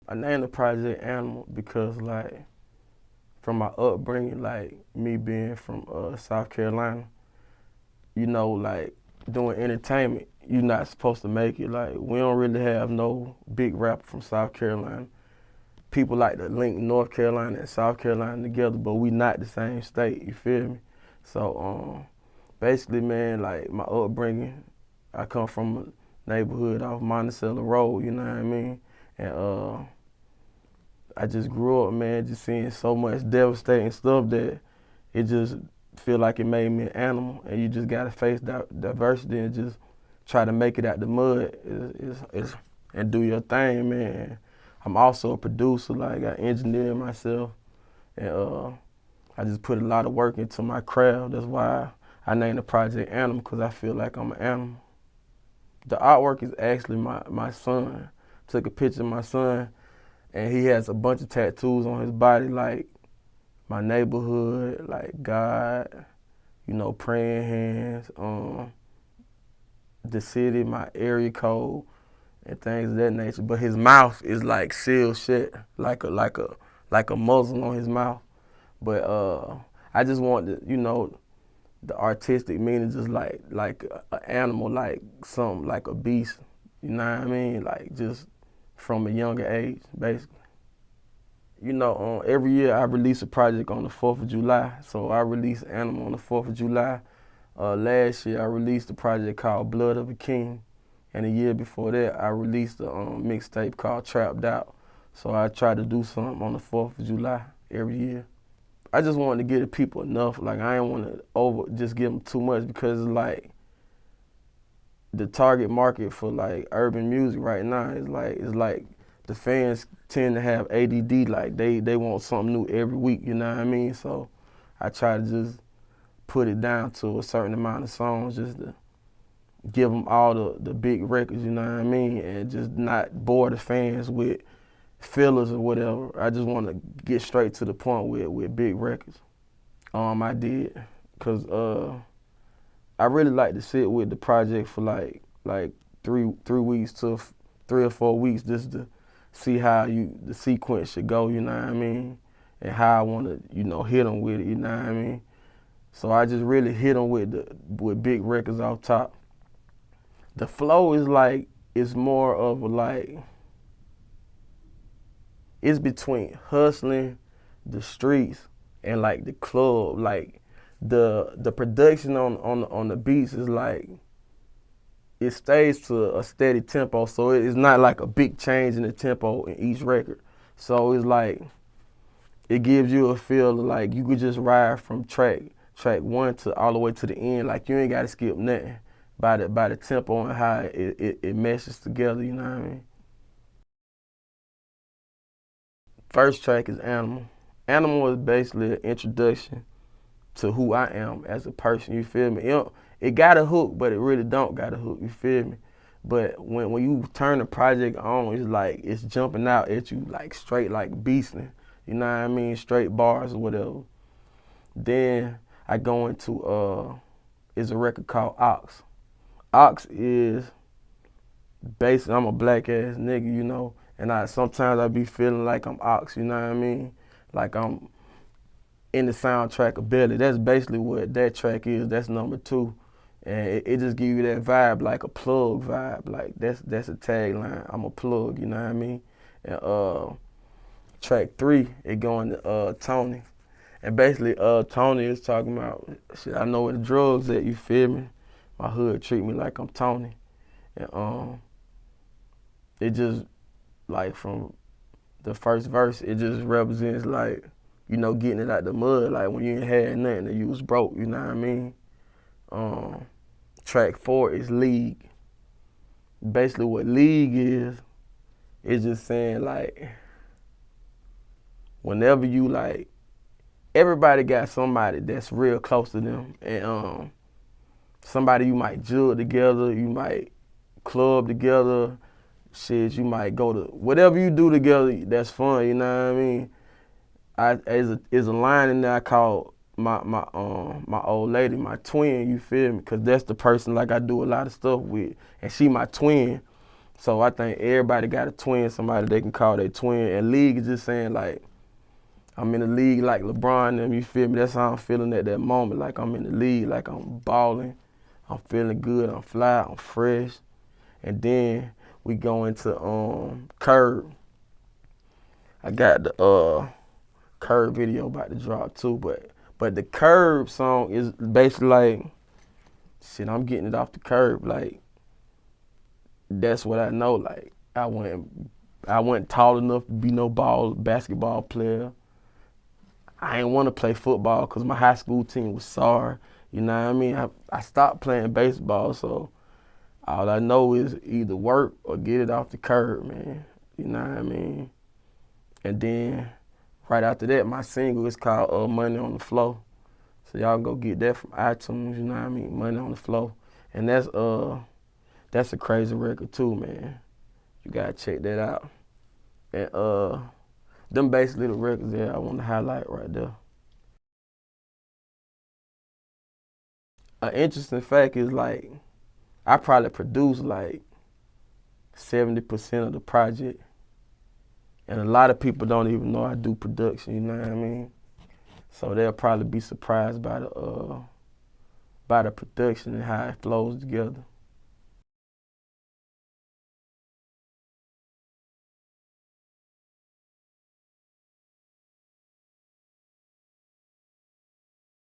I named the project Animal because like from my upbringing, like me being from South Carolina, you know, like doing entertainment, you're not supposed to make it. Like we don't really have no big rapper from South Carolina. People like to link North Carolina and South Carolina together, but we not the same state. You feel me? So basically, man, like my upbringing, I come from a neighborhood off Monticello Road. You know what I mean? And I just grew up, man, just seeing so much devastating stuff that it just feel like it made me an animal. And you just gotta face diversity and just try to make it out the mud and do your thing, man. I'm also a producer, like I engineer myself, and I just put a lot of work into my craft. That's why I named the project Animal, because I feel like I'm an animal. The artwork is actually my son. Took a picture of my son, and he has a bunch of tattoos on his body, like my neighborhood, like God, you know, praying hands, the city, my area code, and things of that nature. But his mouth is like sealed shut, like a muzzle on his mouth. But I just want the, you know, the artistic meaning, just like an animal, like something like a beast. You know what I mean? Like just from a younger age, basically. You know, every year I release a project on the 4th of July. So I release Animal on the 4th of July. Last year I released a project called Blood of a King. And the year before that I released a mixtape called Trapped Out. So I try to do something on the 4th of July every year. I just wanted to give the people enough. Like I didn't want to just give them too much, because like the target market for like urban music right now is like the fans tend to have ADD, like they want something new every week, you know what I mean? So I try to just put it down to a certain amount of songs, just to give them all the big records, you know what I mean? And just not bore the fans with fillers or whatever. I just want to get straight to the point with big records. I did, because I really like to sit with the project for like three weeks to 3 or 4 weeks, just to see how the sequence should go, you know what I mean? And how I want to, you know, hit them with it, you know what I mean? So I just really hit them with big records off top. The flow is like, it's more of like, it's between hustling, the streets, and like the club. Like the production on the beats is like, it stays to a steady tempo, so it's not like a big change in the tempo in each record. So it's like, it gives you a feel like you could just ride from track 1 to all the way to the end. Like you ain't got to skip nothing by the tempo and how it meshes together. You know what I mean? First track is Animal. Animal is basically an introduction to who I am as a person. You feel me? It got a hook, but it really don't got a hook. You feel me? But when you turn the project on, it's like it's jumping out at you like straight, like beasting. You know what I mean? Straight bars or whatever. Then I go into is a record called Ox. Ox is basically, I'm a black ass nigga, you know, and sometimes I be feeling like I'm Ox. You know what I mean? Like I'm in the soundtrack of Belly. That's basically what that track is. That's number 2. And it just give you that vibe, like a plug vibe. Like that's a tagline. I'm a plug, you know what I mean? And track 3, it going to Tony. And basically Tony is talking about, shit, I know where the drugs at, you feel me? My hood treat me like I'm Tony. And it just, like from the first verse, it just represents like, you know, getting it out the mud, like when you ain't had nothing and you was broke, you know what I mean? Track 4 is League. Basically what League is just saying like, whenever you like, everybody got somebody that's real close to them, and somebody you might jug together, you might club together, shit, you might go to, whatever you do together, that's fun, you know what I mean? Is a line in there I call my old lady, my twin, you feel me? Cause that's the person like I do a lot of stuff with, and she my twin. So I think everybody got a twin, somebody they can call their twin. And league is just saying like, I'm in the league like LeBron and them, you feel me? That's how I'm feeling at that moment. Like I'm in the league, like I'm balling, I'm feeling good, I'm fly, I'm fresh. And then we go into Curb. I got the Curb video about to drop too, but the Curb song is basically like, shit, I'm getting it off the curb. Like, that's what I know. Like, I wasn't tall enough to be no basketball player. I ain't want to play football because my high school team was sorry. You know what I mean? I stopped playing baseball, so all I know is either work or get it off the curb, man. You know what I mean? And then right after that, my single is called Money on the Flow. So y'all go get that from iTunes, you know what I mean? Money on the Flow. And that's a crazy record too, man. You gotta check that out. And them basically the records that I want to highlight right there. An interesting fact is like, I probably produced like 70% of the project. And a lot of people don't even know I do production, you know what I mean? So they'll probably be surprised by the production and how it flows together.